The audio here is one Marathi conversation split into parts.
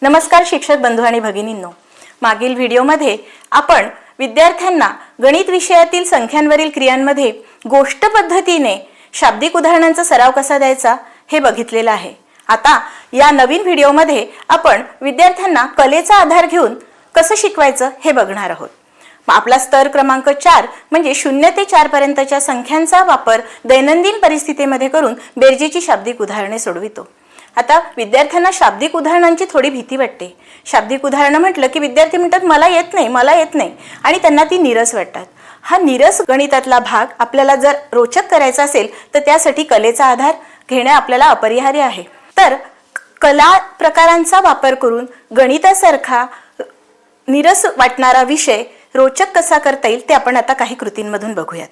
नमस्कार शिक्षक बंधू आणि भगिनींनो, मागील व्हिडिओमध्ये आपण विद्यार्थ्यांना गणित विषयातील संख्यांवरील क्रियांमध्ये गोष्ट पद्धतीने शाब्दिक उदाहरणांचा सराव कसा द्यायचा हे बघितलेलं आहे। आता या नवीन व्हिडिओमध्ये आपण विद्यार्थ्यांना कलेचा आधार घेऊन कसं शिकवायचं हे बघणार आहोत। आपला स्तर क्रमांक 4 म्हणजे 0 ते 4 पर्यंतच्या संख्यांचा वापर दैनंदिन परिस्थितीमध्ये करून बेरजेची शाब्दिक उदाहरणे सोडवितो। आता विद्यार्थ्यांना शाब्दिक उदाहरणांची थोडी भीती वाटते। शाब्दिक उदाहरण म्हटलं की विद्यार्थी म्हणतात मला येत नाही आणि त्यांना ती नीरस वाटतात। हा नीरस गणितातला भाग आपल्याला जर रोचक करायचा असेल तर त्यासाठी कलेचा आधार घेणे आपल्याला अपरिहार्य आहे। तर कला प्रकारांचा वापर करून गणितासारखा नीरस वाटणारा विषय रोचक कसा करता येईल ते आपण आता काही कृतींमधून बघूयात।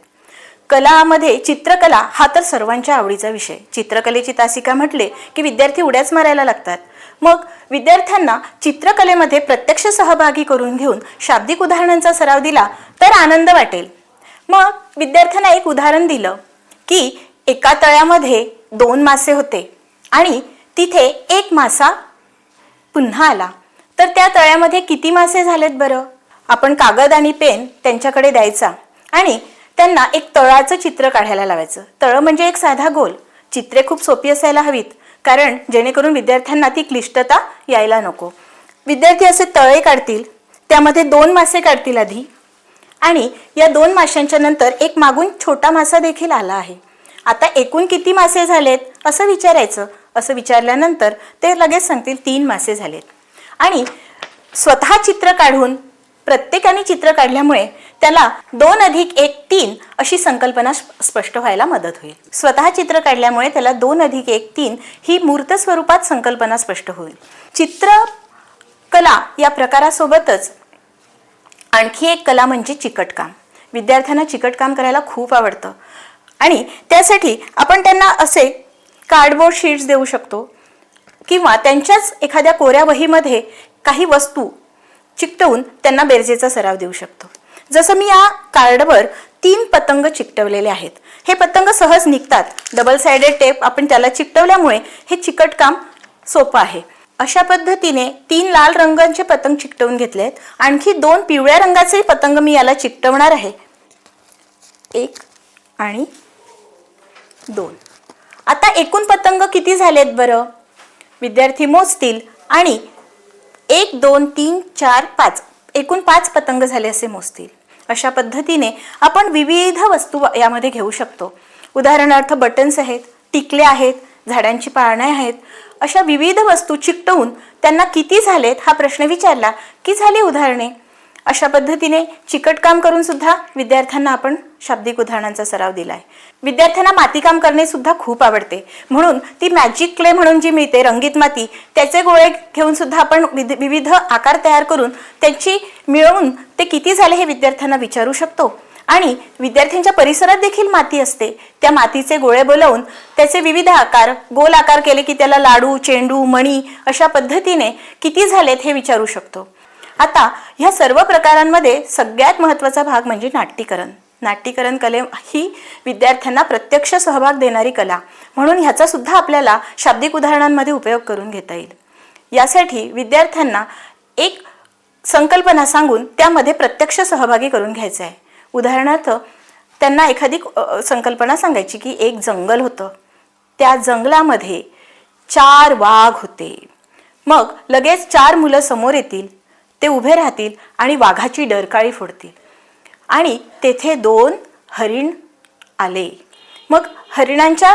कलामध्ये चित्रकला हा तर सर्वांच्या आवडीचा विषय। चित्रकलेची तासिका म्हटले की विद्यार्थी उड्याच मारायला लागतात। मग विद्यार्थ्यांना चित्रकलेमध्ये प्रत्यक्ष सहभागी करून घेऊन शाब्दिक उदाहरणांचा सराव दिला तर आनंद वाटेल। मग विद्यार्थ्यांना एक उदाहरण दिलं की एका तळ्यामध्ये 2 मासे होते आणि तिथे एक मासा पुन्हा आला, तर त्या तळ्यामध्ये किती मासे झालेत बरं? आपण कागद आणि पेन त्यांच्याकडे द्यायचा आणि त्यांना एक तळाचं चित्र काढायला लावायचं। तळ म्हणजे एक साधा गोल। चित्रे खूप सोपी असायला हवीत, कारण जेणेकरून विद्यार्थ्यांना ती क्लिष्टता यायला नको। विद्यार्थी असे तळे काढतील, त्यामध्ये 2 मासे काढतील आधी आणि या 2 माशांच्या नंतर एक मागून छोटा मासा देखील आला आहे। आता एकूण किती मासे झालेत असं विचारायचं। असं विचारल्यानंतर ते लगेच सांगतील 3 मासे झालेत। आणि स्वतः चित्र काढून प्रत्येकाने चित्र काढल्यामुळे त्याला 2 अधिक 1 3 अशी संकल्पना स्पष्ट व्हायला मदत होईल। स्वतः चित्र काढल्यामुळे त्याला 2 अधिक 1 3 ही मूर्त स्वरूपात संकल्पना स्पष्ट होईल। चित्रकला या प्रकारासोबतच आणखी एक कला म्हणजे चिकटकाम। विद्यार्थ्यांना चिकटकाम करायला खूप आवडतं आणि त्यासाठी आपण त्यांना असे कार्डबोर्ड शीट्स देऊ शकतो किंवा त्यांच्याच एखाद्या कोऱ्या वहीमध्ये काही वस्तू चिकटवून त्यांना बेरजेचा सराव देऊ शकतो। जसं मी या कार्डवर 3 पतंग चिकटवलेले आहेत। हे पतंग सहज निघतात। डबल साइडेड टेप आपण त्याला चिकटवल्यामुळे हे चिकटकाम सोपं आहे। अशा पद्धतीने 3 लाल रंगाचे पतंग चिकटवून घेतलेत। आणखी 2 पिवळ्या रंगाचे पतंग मी याला चिकटवणार आहे, 1 आणि 2। आता एकूण पतंग किती झालेत बरं? विद्यार्थी मोजतील आणि 1 2 3 4 5 एकूण 5 पतंग झाले असे मोजतील। अशा पद्धतीने आपण विविध वस्तू यामध्ये घेऊ शकतो। उदाहरणार्थ बटन्स आहेत, टिकले आहेत, झाडांची पाने आहेत। अशा विविध वस्तू चिकटवून त्यांना किती झालेत हा प्रश्न विचारला की झाली उदाहरणे। अशा पद्धतीने चिकटकाम करून सुद्धा विद्यार्थ्यांना आपण शाब्दिक उदाहरणांचा सराव दिलाय। विद्यार्थ्यांना मातीकाम करणे सुद्धा खूप आवडते, म्हणून ती मॅजिक क्ले म्हणून जी मिळते रंगीत माती, त्याचे गोळे घेऊन सुद्धा आपण विविध आकार तयार करून त्यांची मिळवून ते किती झाले हे विद्यार्थ्यांना विचारू शकतो। आणि विद्यार्थ्यांच्या परिसरात देखील माती असते, त्या मातीचे गोळे बोलवून त्याचे विविध आकार, गोल आकार केले की त्याला लाडू, चेंडू, मणी अशा पद्धतीने किती झालेत हे विचारू शकतो। आता ह्या सर्व प्रकारांमध्ये सगळ्यात महत्त्वाचा भाग म्हणजे नाट्यीकरण। नाट्यीकरण कले ही विद्यार्थ्यांना प्रत्यक्ष सहभाग देणारी कला, म्हणून ह्याचा सुद्धा आपल्याला शाब्दिक उदाहरणांमध्ये उपयोग करून घेता येईल। यासाठी विद्यार्थ्यांना एक संकल्पना सांगून त्यामध्ये प्रत्यक्ष सहभागी करून घ्यायचं आहे। उदाहरणार्थ त्यांना एखादी संकल्पना सांगायची की एक जंगल होतं, त्या जंगलामध्ये 4 वाघ होते। मग लगेच 4 मुलं समोर येतील, ते उभे राहतील आणि वाघाची डरकाळी फोडतील आणि तेथे 2 हरिण आले। मग हरिणांच्या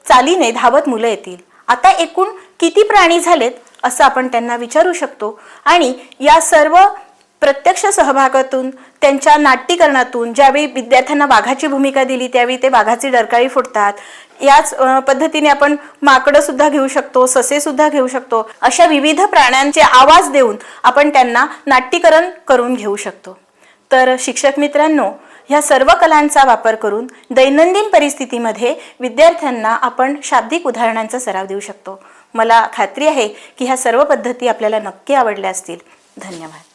चालीने धावत मुलं येतील। आता एकूण किती प्राणी झालेत असं आपण त्यांना विचारू शकतो आणि या सर्व प्रत्यक्ष सहभागातून त्यांच्या नाट्यीकरणातून ज्यावेळी विद्यार्थ्यांना वाघाची भूमिका दिली त्यावेळी ते वाघाची डरकाळी फोडतात। याच पद्धतीने आपण माकडं सुद्धा घेऊ शकतो, ससे सुद्धा घेऊ शकतो। अशा विविध प्राण्यांचे आवाज देऊन आपण त्यांना नाट्यीकरण करून घेऊ शकतो। तर शिक्षक मित्रांनो, ह्या सर्व कलांचा वापर करून दैनंदिन परिस्थितीमध्ये विद्यार्थ्यांना आपण शाब्दिक उदाहरणांचा सराव देऊ शकतो। मला खात्री आहे की ह्या सर्व पद्धती आपल्याला नक्की आवडल्या असतील। धन्यवाद।